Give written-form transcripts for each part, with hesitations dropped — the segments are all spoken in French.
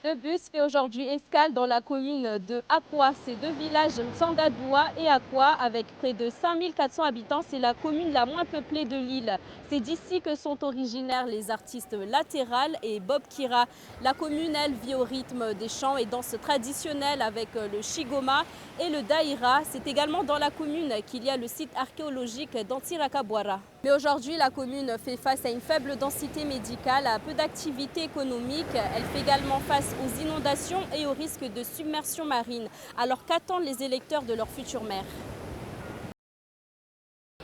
Deux bus fait aujourd'hui escale dans la commune de Akwa. Ces deux villages, Sangadoua et Akwa, avec près de 5400 habitants, c'est la commune la moins peuplée de l'île. C'est d'ici que sont originaires les artistes Latéral et Bob Kira. La commune, elle, vit au rythme des chants et danses traditionnelles avec le Shigoma et le Daïra. C'est également dans la commune qu'il y a le site archéologique d'Antirakabwara. Mais aujourd'hui, la commune fait face à une faible densité médicale, à peu d'activité économique. Elle fait également face aux inondations et au risque de submersion marine. Alors qu'attendent les électeurs de leur future maire?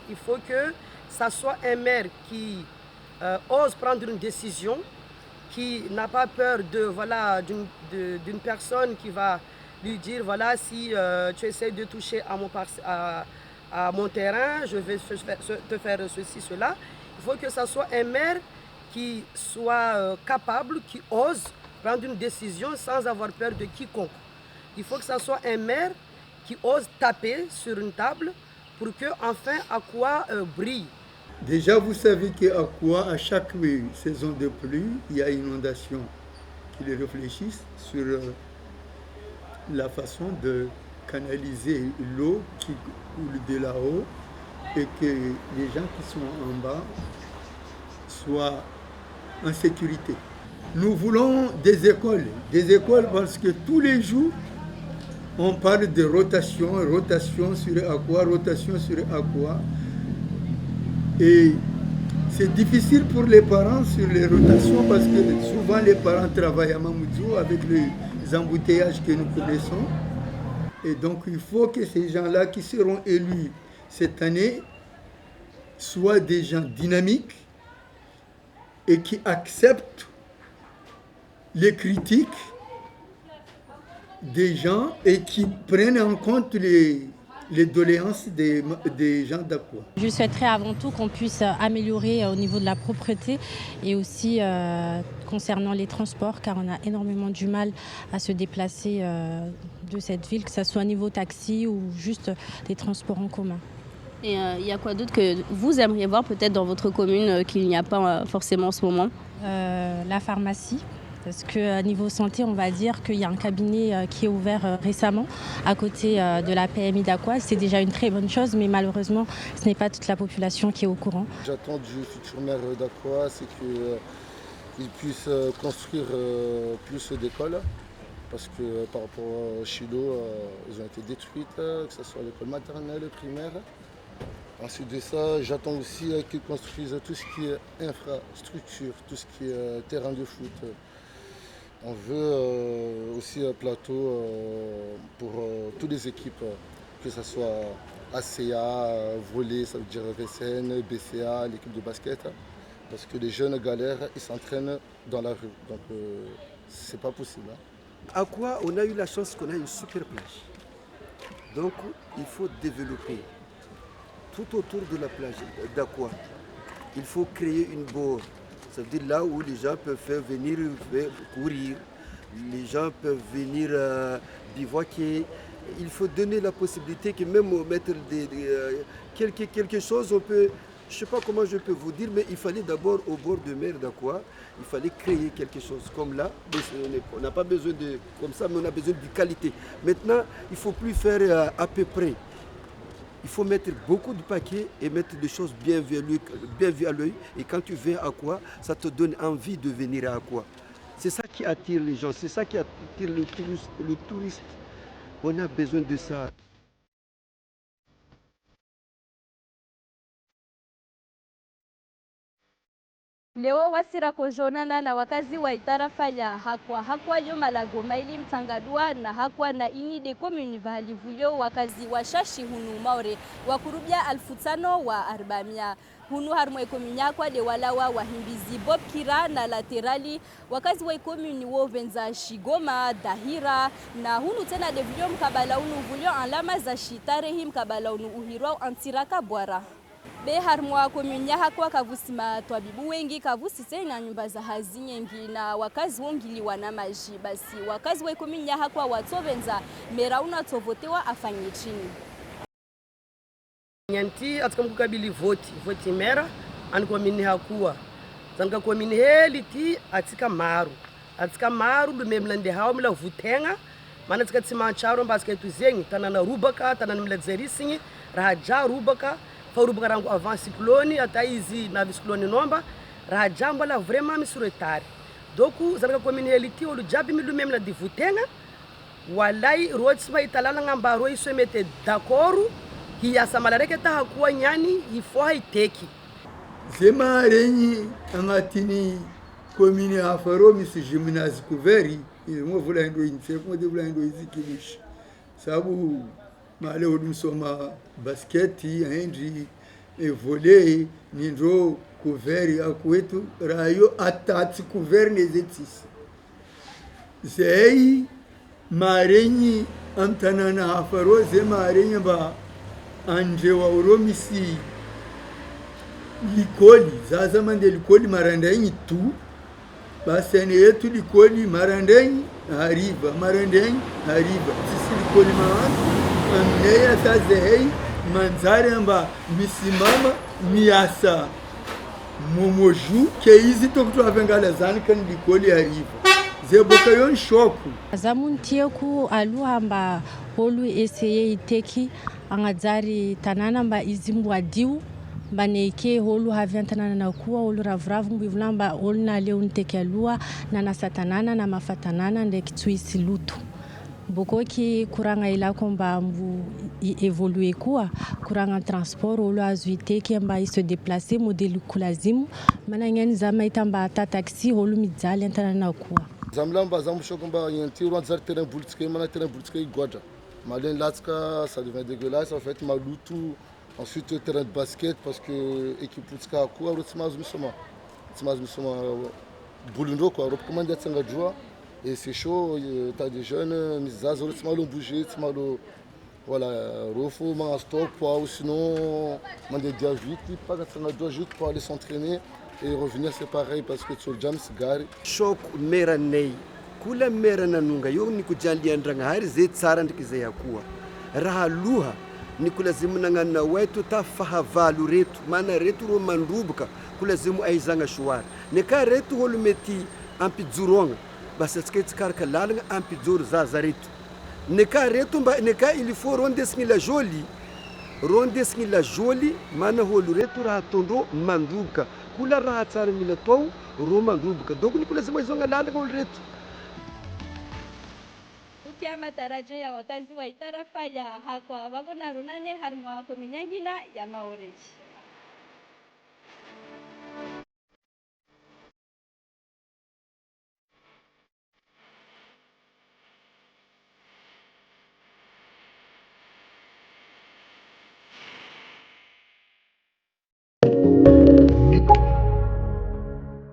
Il faut que ça soit un maire qui ose prendre une décision, qui n'a pas peur d'une personne qui va lui dire voilà, si tu essaies de toucher à mon terrain, je vais te faire ceci, cela. Il faut que ça soit un maire qui soit capable, qui ose prendre une décision sans avoir peur de quiconque. Il faut que ça soit un maire qui ose taper sur une table pour que enfin Akwa brille. Déjà, vous savez qu'Akwa, à chaque saison de pluie, il y a une inondation qui réfléchissent sur la façon de canaliser l'eau qui coule de là-haut et que les gens qui sont en bas soient en sécurité. Nous voulons des écoles parce que tous les jours, on parle de rotation sur Akwa. Et c'est difficile pour les parents sur les rotations parce que souvent les parents travaillent à Mamoudzou avec les embouteillages que nous connaissons. Et donc il faut que ces gens-là qui seront élus cette année soient des gens dynamiques et qui acceptent les critiques des gens et qui prennent en compte les doléances des gens d'Akwa. Je souhaiterais avant tout qu'on puisse améliorer au niveau de la propreté et aussi concernant les transports, car on a énormément du mal à se déplacer de cette ville, que ce soit au niveau taxi ou juste des transports en commun. Et il y a quoi d'autre que vous aimeriez voir peut-être dans votre commune qu'il n'y a pas forcément en ce moment? La pharmacie. Parce qu'à niveau santé, on va dire qu'il y a un cabinet qui est ouvert récemment à côté de la PMI d'Akwa. C'est déjà une très bonne chose, mais malheureusement, ce n'est pas toute la population qui est au courant. J'attends du futur maire d'Akwa, c'est qu'il puisse construire plus d'écoles. Parce que par rapport à Chilo, ils ont été détruites, que ce soit l'école maternelle, primaire. Ensuite de ça, j'attends aussi qu'ils construisent tout ce qui est infrastructure, tout ce qui est terrain de foot. On veut aussi un plateau pour toutes les équipes, que ce soit ACA, volley, ça veut dire VCN, BCA, l'équipe de basket. Parce que les jeunes galèrent, ils s'entraînent dans la rue. Donc c'est pas possible. À quoi on a eu la chance qu'on a une super plage. Donc il faut développer tout autour de la plage d'Akwa. Il faut créer une bord. Ça veut dire là où les gens peuvent venir courir, les gens peuvent venir bivouaquer. Il faut donner la possibilité que même mettre quelque chose, on peut, je ne sais pas comment je peux vous dire, mais il fallait d'abord au bord de mer d'Akwa, il fallait créer quelque chose comme là. On n'a pas besoin de comme ça, mais on a besoin de qualité. Maintenant, il ne faut plus faire à peu près. Il faut mettre beaucoup de paquets et mettre des choses bien vues à l'œil. Et quand tu viens à Akwa, ça te donne envie de venir à Akwa. C'est ça qui attire les gens, c'est ça qui attire le touriste. On a besoin de ça. Leo Wasira kujonana na wakazi wa tarafa ya Hakwa yo Malago Maili Mtangadua na Hakwa na Inide commune Valivulio wakazi wa Shashi hunu maore wakurubia 1500 wa arbamia hunu harmwe commune yakwa de walawa wahimbizi Bob Kira na Laterali wakazi wa commune wovenza Shigoma Dahira na hunu tena de vulio mkabala unu vulio alama za shitarehi mkabala unu uhirwa Antirakabwara. Be harmwa commune ya Hakwa kavusima twabibu wengi kavusise na nyumba za hazi nyingi na wakazi wongili wana maji basi wakazi wa commune ya Hakwa watovenza mera unatovotewa afanye chini Nyanti atkamukabili voti mera an commune Hakwa zanga commune heli ti atika maru atsika maro olo mandeha ao mila votegna mana atsika tsy mantsaro ambazika eto zegny tanàna robaka tanàna mila jerisigny raha ja robaka fa robaka rango avant cyclone ata izy navy cyclone nomba raha ja mbola vraiment misy retard donc zanaka commune hely ty olo jiaby milomay amina di votegna walay ro tsy mahita lalagna mba ro iso mety d'accord hiasa mala raiky ata hakoa niany ifoha iteky zay maharegny agnatin'ny commune hafa rô misy gymnase couvert moa volaindreo iny tsy haiko moa de volaindreo izy kimisy sabo mahalay olo misoma basket aindry volley nindreo couvert ako eto raha io atatsy couvert ne zay tsisy zay maharegny amy tanàna hafa rô zay maharegny mba andreo ao rô misy likoly zaza mandeha likoly marandraigny to basany eto likoly marandraigny hariva marandraigny hariva tsisy likoly mahandro aminay ata zahay manjary mba misy mama miasa momojo ke izy tokotro avy angala zanaka ny likoly hariva zay boka eo ny shoko za moa ny tiako aloha mba olo essayer iteky agnajary tanàna mba izy mboadio mba neke olo avy an-tanàna koa olo ravoravo mbivola mba olo naleo niteky aloha nanasa tanàna na mafa tanàna ndraiky tsy hisy loto bokoky koragna ilako mba mbo évoluer koa koragna transport olo azo iteky mba se déplacer modèle kolazimo managnany za mahita mba ata taxi olo mijaly an-tanàna koa zamla mba za mosoko mba iantiro anjary terrain bolitsika mana terrain bolitsika igodra maleny latsaka ça devient dégueulasse en fait maloto ensuite terrain de basket parce que équipe tsika koa ro tsy mahazo misoma bolindreo quoi ro commande atsangadroa et c'est chaud t'as des jeunes misy zaza ro tsy mahalo bouger tsy mahalo voilà ro fo magna stop ou sinon mandeha dia vite pas atsangadroa juste pour aller s'entraîner et revenir c'est pareil parce que tsolo jam sy gary choc meranay kula merananonga io niko janliandragnahary zay tsara ndraiky zay akoha raha aloha niko lazima nagnanina wetu ta fahavalo reto mana reto ro mandroboka kulazima aizagna soary neka reto olo mety ampijorogna basi atsika tsikaraka lalagna ampijoro zaza reto neka reto mba neka il faut rondesigny la jolie mana olo reto raha tondro mandroboka kula raha tsara mila tao ro mandroboka donc niko lazima aizagna lalagna olo reto Ukia matarajo ya wakazi wa itarafa ya Hakwa wako na runane harma komine ngina ya Maoreji.